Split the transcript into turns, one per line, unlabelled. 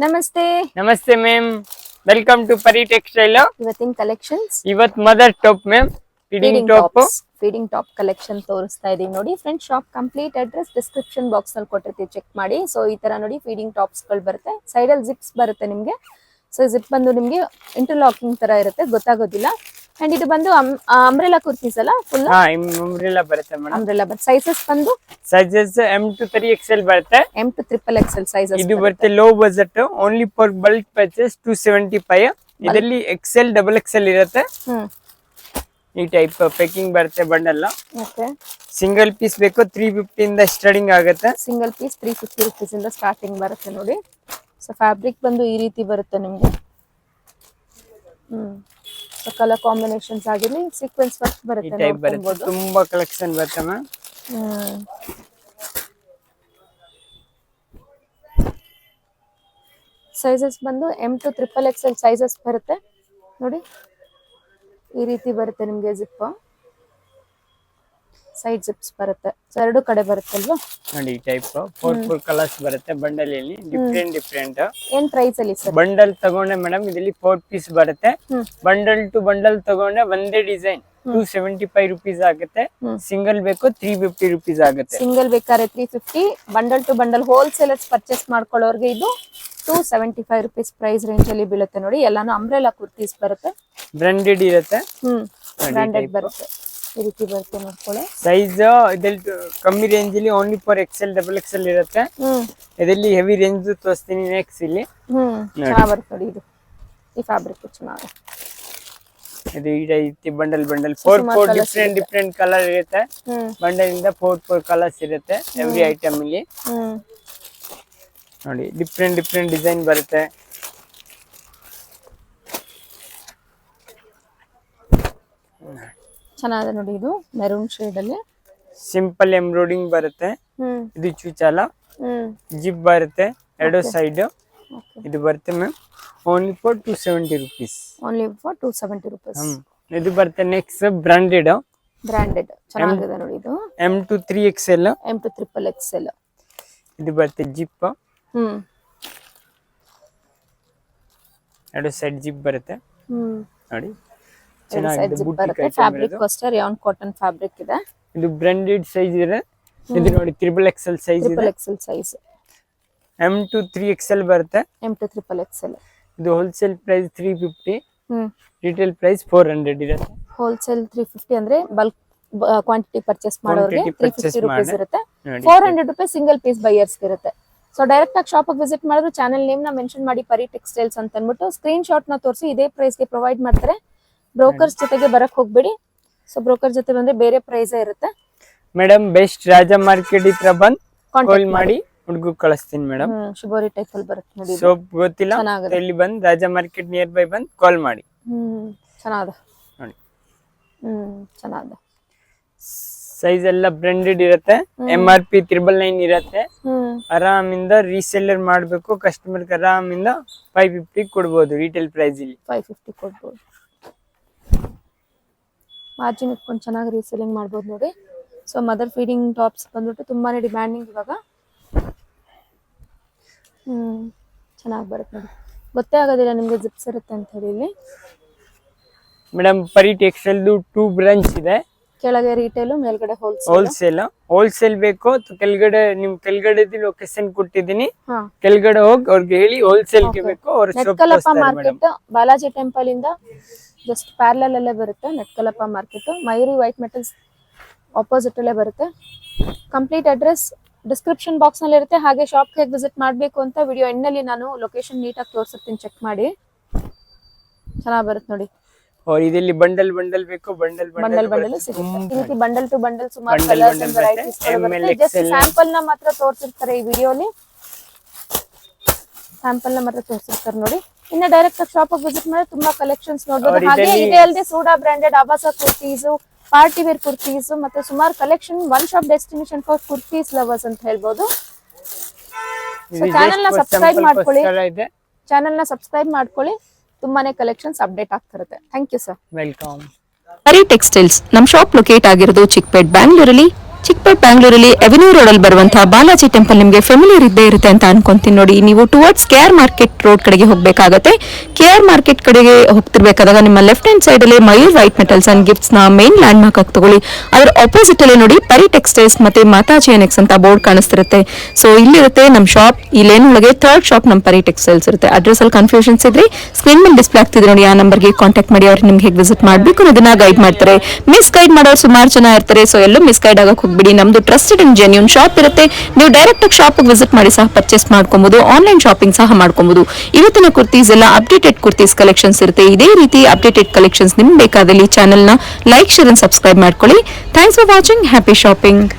ನಮಸ್ತೆ
ನಮಸ್ತೆ ma'am, welcome to ಪರಿ ಟೆಕ್ಸ್ಟೈಲ್.
ಇವತ್ತಿನ ಕಲೆಕ್ಷನ್ಸ್
ಇವತ್ mother top ma'am,
feeding top collection ತೋರಿಸ್ತಾ ಇದೀವಿ ನೋಡಿ friends. Shop complete address description box ನಲ್ಲಿ ಕೊಟ್ಟಿರ್ತೀವಿ, ಚೆಕ್ ಮಾಡಿ. ಸೊ ಈ ತರ ನೋಡಿ ಫೀಡಿಂಗ್ ಟಾಪ್ಸ್ ಗಳು ಬರುತ್ತೆ, ಸೈಡ್ ಅಲ್ಲಿ ಜಿಪ್ಸ್ ಬರುತ್ತೆ ನಿಮ್ಗೆ. ಸೊ ಜಿಪ್ ಬಂದು ನಿಮ್ಗೆ ಇಂಟರ್ಲಾಕಿಂಗ್ ತರ ಇರುತ್ತೆ, ಗೊತ್ತಾಗೋದಿಲ್ಲ. ಅಂಡ್ ಇದು ಬಂದು ಅಂಬ್ರೆಲಾ ಕುರ್ತೀಸ್ ಅಲ್ಲ, ಫುಲ್
ಅಂಬ್ರೆಲಾ ಬರುತ್ತೆ ಮೇಡಮ್.
ಅಂಬ್ರೆಲಾ ಬರುತ್ತೆ. ಸೈಜಸ್ ಬಂದು
ಸೈಜಸ್ M to 3XL ಬರುತ್ತೆ,
M to XXL ಸೈಜಸ್.
ಇದು ಬರುತ್ತೆ low budget, only for bulk purchase 275. ಇದರಲ್ಲಿ XL XXL ಇರುತ್ತೆ. ಈ ಟೈಪ್ ಪ್ಯಾಕಿಂಗ್ ಬರುತ್ತೆ ಬಂಡಲ್.
ಓಕೆ,
ಸಿಂಗಲ್ ಪೀಸ್ ಬೇಕು 350 ಇಂದ ಸ್ಟಾರ್ಟಿಂಗ್ ಆಗುತ್ತೆ.
ಸಿಂಗಲ್ ಪೀಸ್ 350 ರೂಪೀಸ್ ಇಂದ ಸ್ಟಾರ್ಟಿಂಗ್ ಬರುತ್ತೆ ನೋಡಿ. ಸೊ ಫ್ಯಾಬ್ರಿಕ್ ಬಂದು ಈ ರೀತಿ ಬರುತ್ತೆ ನಿಮ್ಗೆ. ಸೊ ಕಲರ್ ಕಾಂಬಿನೇಷನ್ಸ್ ಆಗಿರಲಿ, ಸೀಕ್ವೆನ್ಸ್ ವರ್ಕ್ ಬರುತ್ತೆ,
ತುಂಬಾ ಕಲೆಕ್ಷನ್ ಬರುತ್ತೆ ಮ್ಯಾಮ್.
ಸೈಜಸ್ ಬಂದು M to XXL ಸೈಜಸ್ ಬರುತ್ತೆ ನೋಡಿ. ಈ ರೀತಿ ಬರುತ್ತೆ ನಿಮ್ಗೆ ಜಿಪ್, ಸೈಡ್ ಜಿಪ್ಸ್ ಬರುತ್ತೆ, ಎರಡು ಕಡೆ ಬರುತ್ತೆ ಅಲ್ವಾ
ನೋಡಿ. ಈ ಟೈಪ್ 4 ಕಲರ್ಸ್ ಬರುತ್ತೆ ಬಂಡಲ್ ಅಲ್ಲಿ, ಡಿಫ್ರೆಂಟ್.
ಏನ್ ಪ್ರೈಸ್ ಅಲ್ಲಿ ಸರ್?
ಬಂಡಲ್ ತಗೊಂಡೆ ಮೇಡಮ್, ಇದರಲ್ಲಿ 4 ಪೀಸ್ ಬರುತ್ತೆ. ಬಂಡಲ್ ಟು ಬಂಡಲ್ ತಗೊಂಡೆ ಒಂದೇ ಡಿಸೈನ್ 275 ರೂಪೀಸ್ ಆಗುತ್ತೆ. ಸಿಂಗಲ್ ಬೇಕು 350 ರೂಪೀಸ್ ಆಗುತ್ತೆ.
ಸಿಂಗಲ್ ಬೇಕಾದ್ರೆ 350, bundle to bundle wholesalers purchase ಮಾಡ್ಕೊಳ್ಳೋರ್ಗೆ ಇದು 275 ರೂಪೀಸ್ ಪ್ರೈಸ್ ರೇಂಜ್ ಅಲ್ಲಿ ಬೀಳುತ್ತೆ ನೋಡಿ. ಎಲ್ಲಾನು ಅಂಬ್ರೆಲಾ ಕುರ್ತೀಸ್ ಬರುತ್ತೆ,
ಬ್ರಾಂಡೆಡ್ ಇರುತ್ತೆ.
ಬ್ರಾಂಡೆಡ್ ಬರುತ್ತೆ, ಈ ರೀತಿ ಬರುತ್ತೆ ನೋಡ್ಕೊಳ್ಳಿ.
ಸೈಜ್ ಇದ್ರಲ್ಲಿ ಕಮ್ಮಿ ರೇಂಜ್ ಅಲ್ಲಿ ಓನ್ಲಿ ಫಾರ್ XL XXL ಇರುತ್ತೆ. ಇದರಲ್ಲಿ ಹೆವಿ ರೇಂಜ್ ತೋರಿಸ್ತೀನಿ ನೆಕ್ಸ್ಟ್. ಇಲ್ಲಿ
ಚೆನ್ನಾಗಿ ಬರುತ್ತೆ ನೋಡಿ, ಇದು ಈ ಫ್ಯಾಬ್ರಿಕ್ ಚೆನ್ನಾಗಿ.
ಇದು ಈ ರೀತಿ ಬಂಡಲ್ 4 ಡಿಫ್ರೆಂಟ್ ಕಲರ್ ಇರುತ್ತೆ. ಬಂಡಲ್ ಇಂದ 4 ಕಲರ್ಸ್ ಇರುತ್ತೆ ಎವ್ರಿ ಐಟಮ್ ಇಲ್ಲಿ ನೋಡಿ. ಡಿಫ್ರೆಂಟ್ ಡಿಸೈನ್ ಬರುತ್ತೆ.
ಚೆನ್ನಾಗಿದೆ ನೋಡಿ, ಇದು ಮೆರೂನ್ ಶೇಡ್ ಅಲ್ಲಿ
ಸಿಂಪಲ್ ಎಂಬ್ರಾಯ್ಡಿಂಗ್ ಬರುತ್ತೆ. ಇದು ಚೂಚಾಲ ಜಿಪ್ ಬರುತ್ತೆ ಎರಡು ಸೈಡ್. ಇದು ಬರುತ್ತೆ ma'am only for 270 rupees.
Only for 270 rupees.
ಇದು ಬರುತ್ತೆ ನೆಕ್ಸ್ಟ್ ಬ್ರಾಂಡೆಡ್
ಚೆನ್ನಾಗಿದೆ ನೋಡಿ. ಇದು
M to 3XL,
M to XXL.
ಇದು ಬರುತ್ತೆ ಜಿಪ್, ಎರಡು ಸೈಡ್ ಜಿಪ್ ಬರುತ್ತೆ ನೋಡಿ. ಚೆನ್ನಾಗಿದೆ, ಬುಟ್ಟಿ
ಫ್ಯಾಬ್ರಿಕ್ ಅಷ್ಟೇ ರಿಯಾನ್ ಕಾಟನ್ ಫ್ಯಾಬ್ರಿಕ್ ಇದೆ.
ಇದು ಬ್ರಾಂಡೆಡ್ ಸೈಜ್ ಇದೆ. ಇದು ನೋಡಿ XXL ಸೈಜ್ ಇದೆ.
XXL size
M to 3XL ಬರುತ್ತೆ.
M to XXL.
ಇದು ಹೋಲ್ಸೇಲ್ ಪ್ರೈಸ್ 350, ರಿಟೇಲ್ ಪ್ರೈಸ್ 400 ಇರುತ್ತೆ.
ಹೋಲ್ಸೇಲ್ 350 ಅಂದ್ರೆ ಬಲ್ಕ್ ಕ್ವಾಂಟಿಟಿ ಪರ್ಚೇಸ್ ಮಾಡೋರಿಗೆ 350 ರೂಪೀಸ್ ಇರುತ್ತೆ. 400 ರೂಪೀಸ್ ಸಿಂಗಲ್ ಪೀಸ್ ಬೈಯರ್ಸ್ ಇರುತ್ತೆ. ಸೊ ಡೈರೆಕ್ಟ್ ಆಗಿ ಶಾಪ್ ವಿಸಿಟ್ ಮಾಡಿದ್ರೆ ಚಾನೆಲ್ ನೇಮ್ ನ ಮೆನ್ಷನ್ ಮಾಡಿ, ಪರಿ ಟೆಕ್ಸ್ಟೈಲ್ಸ್ ಅಂತ ಅಂದ್ಬಿಟ್ಟು ಸ್ಕ್ರೀನ್ ಶಾಟ್ ನ ತೋರಿಸಿ ಇದೇ ಪ್ರೈಸ್ ಗೆ ಪ್ರೊವೈಡ್ ಮಾಡ್ತಾರೆ. ಬ್ರೋಕರ್ಸ್ ಜೊತೆಗೆ ಬರಕ್ ಹೋಗ್ಬೇಡಿ. ಸೊ ಬ್ರೋಕರ್ ಜೊತೆ ಬಂದ್ರೆ ಬೇರೆ ಪ್ರೈಸ್ ಇರುತ್ತೆ.
ಮೇಡಮ್ ಬೆಸ್ಟ್ ರಾಜ ಮಾರ್ಕೆಟ್ ಹತ್ರ ಬಂದ್ ಕಾಲ್ ಮಾಡಿ ಹುಡುಗ ಕಳಿಸ್ತೀನಿ ಮೇಡಮ್.
ಶಿಬೋರಿ ಟೈಪ್ ಅಲ್ಲಿ ಬರುತ್ತೆ ನೋಡಿ.
ಸೋಪ್ ಗೊತ್ತಿಲ್ಲ, ಇಲ್ಲಿ ಬಂದ್ ರಾಜ ಮಾರ್ಕೆಟ್ ನಿಯರ್ ಬೈ ಬಂದ್ ಕಾಲ್ ಮಾಡಿ.
ಚೆನ್ನಾಗಿದೆ
ನೋಡಿ,
ಚೆನ್ನಾಗಿದೆ.
ಸೈಜ್ ಎಲ್ಲ ಬ್ರಾಂಡೆಡ್ ಇರುತ್ತೆ. MRP 999 ಇರುತ್ತೆ. ಆರಾಮಿಂದ ರೀಸೆಲ್ಲರ್ ಮಾಡ್ಬೇಕು, ಕಸ್ಟಮರ್ ಆರಾಮಿಂದ 550 ಕೊಡ್ಬೋದು. ರಿಟೇಲ್ ಪ್ರೈಸ್ ಇಲ್ಲಿ
550 ಕೊಡ್ಬೋದು. ಮಾರ್ಜಿನ್ ಇಟ್ಕೊಂಡು ಚೆನ್ನಾಗಿ ರೀಸೆಲ್ಲಿಂಗ್ ಮಾಡ್ಬೋದು ನೋಡಿ. ಸೊ ಮದರ್ ಫೀಡಿಂಗ್ ಟಾಪ್ಸ್ ಬಂದ್ಬಿಟ್ಟು ತುಂಬಾನೇ ಡಿಮ್ಯಾಂಡಿಂಗ್ ಇವಾಗ. ಚೆನ್ನಾಗಿ ಬರುತ್ತೆ ನೋಡಿ, ಗೊತ್ತೇ ಆಗೋದಿಲ್ಲ ನಿಮ್ಗೆ ಜಿಪ್ಸ್ ಇರುತ್ತೆ ಅಂತ ಹೇಳಿ. ಇಲ್ಲಿ
ಮೇಡಮ್ ಪರಿ ಟೆಕ್ಸ್ಟೈಲ್ 2 ಬ್ರಾಂಚ್ ಇದೆ.
ಕೆಳಗೆ ರಿಟೇಲ್, ಮೇಲ್ಗಡೆ
ಹೋಲ್ಸೇಲ್ ಬೇಕು. ಕೆಳಗಡೆ ನಿಮ್ ಕೆಳಗಡೆ ಲೊಕೇಶನ್ ಕೊಟ್ಟಿದ್ದೀನಿ, ಕೆಳಗಡೆ ಹೋಗಿ ಅವ್ರಿಗೆ ಹೇಳಿ ಹೋಲ್ಸೇಲ್ ಗೆ ಬೇಕು.
ನೆಟ್ಕಲಪ್ಪ ಮಾರ್ಕೆಟ್ ಬಾಲಾಜಿ ಟೆಂಪಲ್ ಇಂದ ಜಸ್ಟ್ ಪ್ಯಾರಲಲ್ ಅಲ್ಲೇ ಬರುತ್ತೆ. Netkalappa market Mayuri white metals opposite ಅಲ್ಲೇ ಬರುತ್ತೆ. ಕಂಪ್ಲೀಟ್ ಅಡ್ರೆಸ್ ಡಿಸ್ಕ್ರಿಪ್ಷನ್ ಬಾಕ್ಸ್ ನಲ್ಲಿ ಇರುತ್ತೆ. ಹಾಗೆ ಶಾಪ್ ಹೇಗೆ ವಿಸಿಟ್ ಮಾಡಬೇಕು ಅಂತ ವಿಡಿಯೋ ಎಂಡ್ ನಲ್ಲಿ ನಾನು ಲೊಕೇಶನ್ ನೀಟಾಗಿ ತೋರಿಸ್ತೀನಿ, ಚೆಕ್ ಮಾಡಿ. ಚೆನ್ನಾಗಿ ಬರುತ್ತೆ ನೋಡಿ.
ಇದರಲ್ಲಿ ಬಂಡಲ್ ಬೇಕು, ಬಂಡಲ್
ಸಿಗುತ್ತೆ. ಈ ರೀತಿ ಬಂಡಲ್ ಟು ಬಂಡಲ್ ಸುಮಾರು ಕಲರ್ಸ್ ಅಂಡ್ ವೆರೈಟೀಸ್ ಬರುತ್ತೆ. ಜಸ್ಟ್ ಸ್ಯಾಂಪಲ್ ನ ಮಾತ್ರ ತೋರಿಸಿರ್ತಾರೆ ಈ ವಿಡಿಯೋಲಿ, ಸ್ಯಾಂಪಲ್ ನ ಮಾತ್ರ ತೋರಿಸಿರ್ತಾರೆ ನೋಡಿ. ಇನ್ನು ಡೈರೆಕ್ಟ್ ಆಗಿ ಶಾಪ್ ವಿಸಿಟ್ ಮಾಡಿದ್ರೆ ತುಂಬಾ ಕಲೆಕ್ಷನ್ಸ್ ನೋಡಬಹುದು. ಹಾಗೆ ಇದೆ ಅಲ್ಲದೆ ಸೂಡಾ ಬ್ರಾಂಡೆಡ್ ಆವಾಸ ಕುರ್ತೀಸ್, ಪಾರ್ಟಿ ವೇರ್ ಕುರ್ತೀಸ್, ಮತ್ತೆ ಸುಮಾರು collection. One shop destination for kurtis lovers ಅಂತ ಹೇಳ್ಬೋದು. ಸೊ ಚಾನೆಲ್ ನ ಸಬ್ಸ್ಕ್ರೈಬ್ ಮಾಡ್ಕೊಳ್ಳಿ, ತುಂಬಾನೇ ಕಲೆಕ್ಷನ್ಸ್ ಅಪ್ಡೇಟ್ ಆಗ್ತಿರುತ್ತೆ. Thank you sir.
Welcome.
Pari textiles ನಮ್ಮ ಶಾಪ್ ಲೊಕೇಟ್ ಆಗಿರೋದು ಚಿಕ್ಕಪೇಟ್, ಬ್ಯಾಂಗ್ಳೂರಲ್ಲಿ. ಪ್ರಾಪರ್ ಬ್ಯಾಂಗ್ಳೂರಲ್ಲಿ ಅವೆನ್ಯೂ ರೋಡ್ ಅಲ್ಲಿ ಬರುವಂತಹ ಬಾಲಾಜಿ ಟೆಂಪಲ್ ನಿಮಗೆ ಫೆಮಿಲಿಯರ್ ಇದ್ದೇ ಇರುತ್ತೆ ಅಂತ ಅನ್ಕೊಂತೀನಿ ನೋಡಿ. ನೀವು ಟುವರ್ಡ್ಸ್ KR ಮಾರ್ಕೆಟ್ ರೋಡ್ ಕಡೆಗೆ ಹೋಗಬೇಕಾಗುತ್ತೆ. KR ಮಾರ್ಕೆಟ್ ಕಡೆಗೆ ಹೋಗ್ತಿರ್ಬೇಕಾದಾಗ ನಿಮ್ಮ ಲೆಫ್ಟ್ ಹ್ಯಾಂಡ್ ಸೈಡ್ ಅಲ್ಲಿ Mayur white metals and gifts ನ ಮೇನ್ ಲ್ಯಾಂಡ್ ಮಾರ್ಕ್ ಆಗಿ ತಗೊಳ್ಳಿ. ಅದರ ಆಪೋಸಿಟ್ ಅಲ್ಲಿ ನೋಡಿ ಪರಿ ಟೆಕ್ಸ್ಟೈಲ್ಸ್ ಮತ್ತೆ ಮಾತಾಜಿ ಎನೆಕ್ಸ್ ಅಂತ ಬೋರ್ಡ್ ಕಾಣಿಸ್ತಿರುತ್ತೆ. ಸೊ ಇಲ್ಲಿರುತ್ತೆ ನಮ್ಮ ಶಾಪ್. ಈ ಲೇನ್ ಒಳಗೆ ಥರ್ಡ್ ಶಾಪ್ ನಮ್ಮ ಪರಿ ಟೆಕ್ಸ್ಟೈಲ್ಸ್ ಇರುತ್ತೆ. ಅಡ್ರೆಸ್ ಅಲ್ಲಿ ಕನ್ಫ್ಯೂಷನ್ಸ್ ಇದ್ರೆ ಸ್ಕ್ರೀನ್ ಮೇಲೆ ಡಿಸ್ಪ್ಲೇ ಆಗ್ತಿದೆ ನೋಡಿ, ಆ ನಂಬರ್ಗೆ ಕಾಂಟ್ಯಾಕ್ಟ್ ಮಾಡಿ. ಅವ್ರಿಗೆ ನಿಮ್ಗೆ ಹೇಗೆ ವಿಸಿಟ್ ಮಾಡಬೇಕು ಅನ್ನೋದನ್ನ ಗೈಡ್ ಮಾಡ್ತಾರೆ. ಮಿಸ್ ಗೈಡ್ ಮಾಡೋರು ಸುಮಾರು ಜನ ಇರ್ತಾರೆ. ಸೊ ಎಲ್ಲೂ ಮಿಸ್ ಗೈಡ್ ಆಗಕ್ಕೆ ಹೋಗ್ಬಿಡಿ. ನಮ್ದು ಟ್ರಸ್ಟೆಡ್ ಅಂಡ್ ಜೆನ್ಯೂನ್ ಶಾಪ್ ಇರುತ್ತೆ. ನೀವು ಡೈರೆಕ್ಟ್ ಆಗಿ ಶಾಪ್ ವಿಸಿಟ್ ಮಾಡಿ ಸಹ ಪರ್ಚೇಸ್ ಮಾಡ್ಕೊಬಹುದು. ಆನ್ಲೈನ್ ಶಾಪಿಂಗ್ ಸಹ ಮಾಡ್ಕೊಬಹುದು. ಇವತ್ತಿನ ಕುರ್ತೀಸ್ ಎಲ್ಲ ಅಪ್ಡೇಟೆಡ್ ಕುರ್ತೀಸ್ ಕಲೆಕ್ಷನ್ಸ್ ಇರುತ್ತೆ. ಇದೇ ರೀತಿ ಅಪ್ಡೇಟೆಡ್ ಕಲೆಕ್ಷನ್ಸ್ ನಿಮ್ಗೆ ಬೇಕಾದಲ್ಲಿ ಚಾನೆಲ್ ನ ಲೈಕ್, ಶೇರ್ ಅಂಡ್ ಸಬ್ಸ್ಕ್ರೈಬ್ ಮಾಡ್ಕೊಳ್ಳಿ. Thanks for watching. Happy shopping.